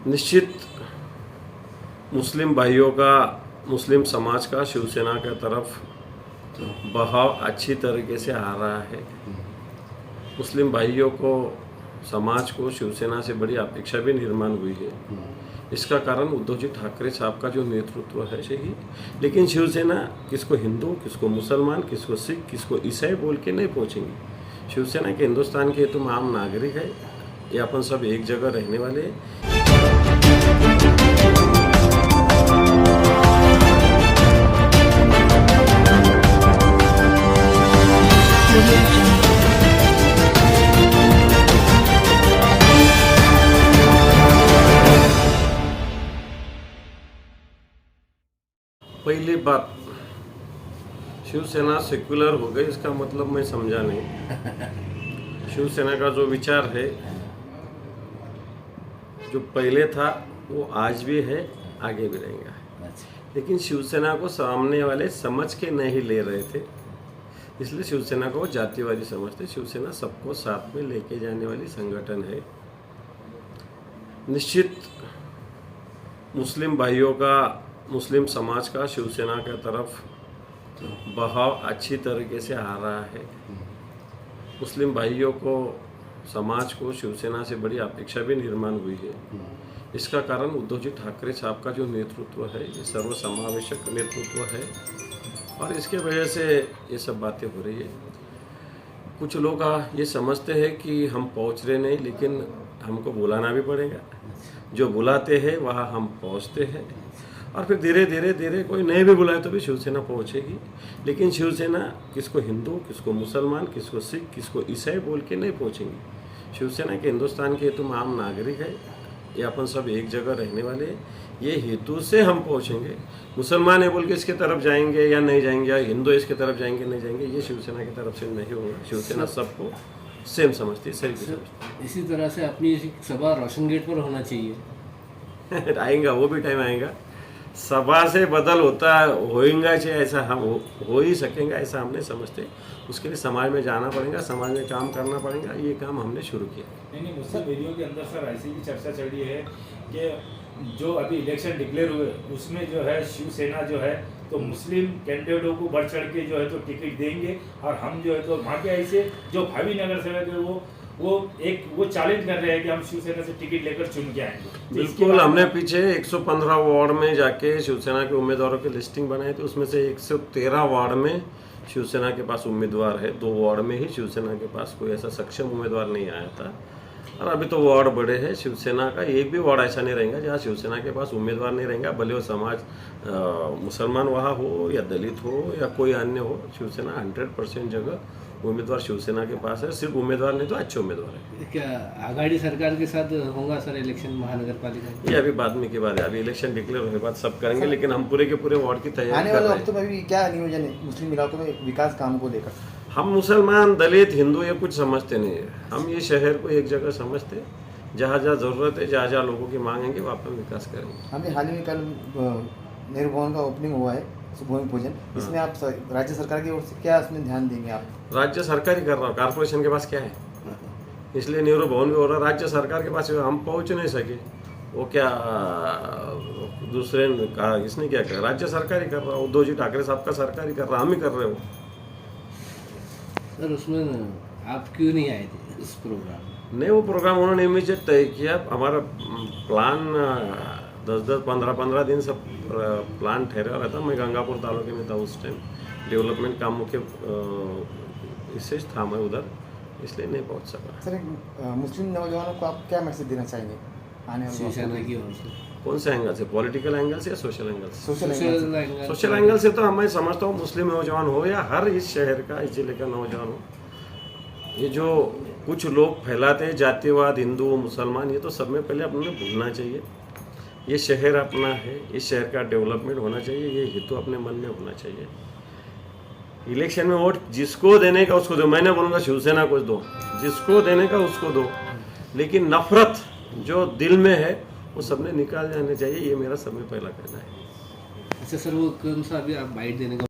निश्चित मुस्लिम भाइयों का, मुस्लिम समाज का शिवसेना की तरफ बहाव अच्छी तरीके से आ रहा है। मुस्लिम भाइयों को, समाज को शिवसेना से बड़ी अपेक्षा भी निर्माण हुई है। इसका कारण उद्धव जी ठाकरे साहब का जो नेतृत्व है सही, लेकिन शिवसेना किसको हिंदू, किसको मुसलमान, किसको सिख, किसको ईसाई बोल के नहीं पहुंचेंगी। शिवसेना के हिंदुस्तान के तुम आम नागरिक है, ये अपन सब एक जगह रहने वाले हैं। पहली बात, शिवसेना सेक्युलर हो गई इसका मतलब मैं समझा नहीं। शिवसेना का जो विचार है, जो पहले था वो आज भी है, आगे भी रहेगा। लेकिन शिवसेना को सामने वाले समझ के नहीं ले रहे थे, इसलिए शिवसेना को जातिवादी समझते। शिवसेना सबको साथ में लेके जाने वाली संगठन है। निश्चित मुस्लिम भाइयों का, मुस्लिम समाज का शिवसेना की तरफ बहाव अच्छी तरीके से आ रहा है। मुस्लिम भाइयों को, समाज को शिवसेना से बड़ी अपेक्षा भी निर्माण हुई है। इसका कारण उद्धव जी ठाकरे साहब का जो नेतृत्व है, ये सर्वसमावेशक नेतृत्व है और इसके वजह से ये सब बातें हो रही है। कुछ लोग ये समझते हैं कि हम पहुंच रहे नहीं, लेकिन हमको बुलाना भी पड़ेगा। जो बुलाते हैं वहाँ हम पहुंचते हैं और फिर धीरे धीरे धीरे कोई नहीं भी बुलाए तो भी शिवसेना पहुंचेगी। लेकिन शिवसेना किसको हिंदू, किसको मुसलमान, किसको सिख, किसको ईसाई बोल के नहीं पहुंचेंगी। शिवसेना के हिंदुस्तान के तुम आम नागरिक है, ये अपन सब एक जगह रहने वाले हैं, ये हेतु से हम पहुंचेंगे। मुसलमान है बोल के इसके तरफ जाएंगे या नहीं जाएंगे, या हिंदू इसके तरफ जाएंगे नहीं जाएंगे, ये शिवसेना की तरफ से नहीं होगा। शिवसेना सबको सेम समझती है, सही समझती। इसी तरह से अपनी सभा रोशन गेट पर होना चाहिए। आएगा, वो भी टाइम आएगा। सभा से बदल होता होएगा चाहिए, ऐसा हम हो ही सकेंगे ऐसा हमने समझते। उसके लिए समाज में जाना पड़ेगा, समाज में काम करना पड़ेगा। ये काम हमने शुरू किया। नहीं, मुस्लिम वीडियो के अंदर सर ऐसी भी चर्चा चल रही है कि जो अभी इलेक्शन डिक्लेयर हुए उसमें जो है शिवसेना जो है तो मुस्लिम कैंडिडेटों को बढ़ चढ़ के जो है तो टिकट देंगे, और हम जो है तो वहाँ के ऐसे जो भावी नगर सेवक है वो चैलेंज कर रहे हैं कि हम शिवसेना से टिकट लेकर चुन के आएंगे। बिल्कुल, हमने पीछे 115 वार्ड में जाके शिवसेना के उम्मीदवारों की लिस्टिंग बनाई थी। उसमें से 113 वार्ड में शिवसेना के पास उम्मीदवार है। 2 वार्ड में ही शिवसेना के पास कोई ऐसा सक्षम उम्मीदवार नहीं आया था। और अभी तो वार्ड बड़े हैं। शिवसेना का एक भी वार्ड ऐसा नहीं रहेगा जहाँ शिवसेना के पास उम्मीदवार नहीं रहेगा, भले वो समाज मुसलमान वहाँ हो या दलित हो या कोई अन्य हो। शिवसेना 100% जगह उम्मीदवार शिवसेना के पास है। सिर्फ उम्मीदवार नहीं तो अच्छे उम्मीदवार है। क्या आघाड़ी सरकार के साथ होगा सर इलेक्शन महानगर पालिका? ये अभी बाद में की बात है। अभी इलेक्शन डिक्लेयर होने के बाद सब करेंगे, लेकिन हम पूरे के पूरे वार्ड की तैयारी आने कर वाले रहे हैं। वक्त में भी क्या नियोजन है मुस्लिम इलाकों में विकास काम को लेकर? हम मुसलमान, दलित, हिंदू ये कुछ समझते नहीं है। हम ये शहर को एक जगह समझते, जहाँ जहाँ ज़रूरत है, जहाँ जहाँ लोगों की मांगेंगे वहाँ पर विकास करेंगे। हमने हाल ही में कल नेहरू भवन का ओपनिंग हुआ है, भूमि पूजन। इसमें आप राज्य सरकार की ओर से क्या इसमें ध्यान देंगे आप? राज्य सरकार ही कर रहा है, कारपोरेशन के पास क्या है? इसलिए नेहरू भवन भी हो रहा है। राज्य सरकार के पास हम पहुँच नहीं सके, वो क्या दूसरे ने कहा, इसने क्या कहा? राज्य सरकार ही कर रहा है। उद्धव जी ठाकरे साहब का सरकार ही कर रहा है, हम ही कर रहे हो। सर उसमें आप क्यों नहीं आए थे उस प्रोग्राम? नहीं, वो प्रोग्राम उन्होंने इमीडिएट तय किया। हमारा प्लान 10-10, 15-15 दिन से प्लान ठहरा रहा था। मैं गंगापुर तालुके में था उस टाइम, डेवलपमेंट का मुख्य विशेष था मैं उधर, इसलिए नहीं पहुंच सका। सर, मुस्लिम नौजवानों को आप क्या मैसेज देना चाहेंगे आने वाले शिवसेना की ओर से? कौन से एंगल से? पॉलिटिकल एंगल से या सोशल एंगल से? सोशल सोशल एंगल से तो मैं समझता हूँ मुस्लिम नौजवान हो या हर इस शहर का, इस जिले का नौजवान हो, ये जो कुछ लोग फैलाते हैं जातिवाद, हिंदू मुसलमान, ये तो सब में पहले अपने भूलना चाहिए। ये शहर अपना है, इस शहर का डेवलपमेंट होना चाहिए, ये हेतु अपने मन में होना चाहिए। इलेक्शन में वोट जिसको देने का उसको दो, मैं नहीं बोलूँगा शिवसेना को दो, जिसको देने का उसको दो, लेकिन नफरत जो दिल में है वो सबने निकाल जाने चाहिए। ये मेरा सबसे पहला कहना है। अच्छा सर, वो कौन सा अभी आप बाइट देने का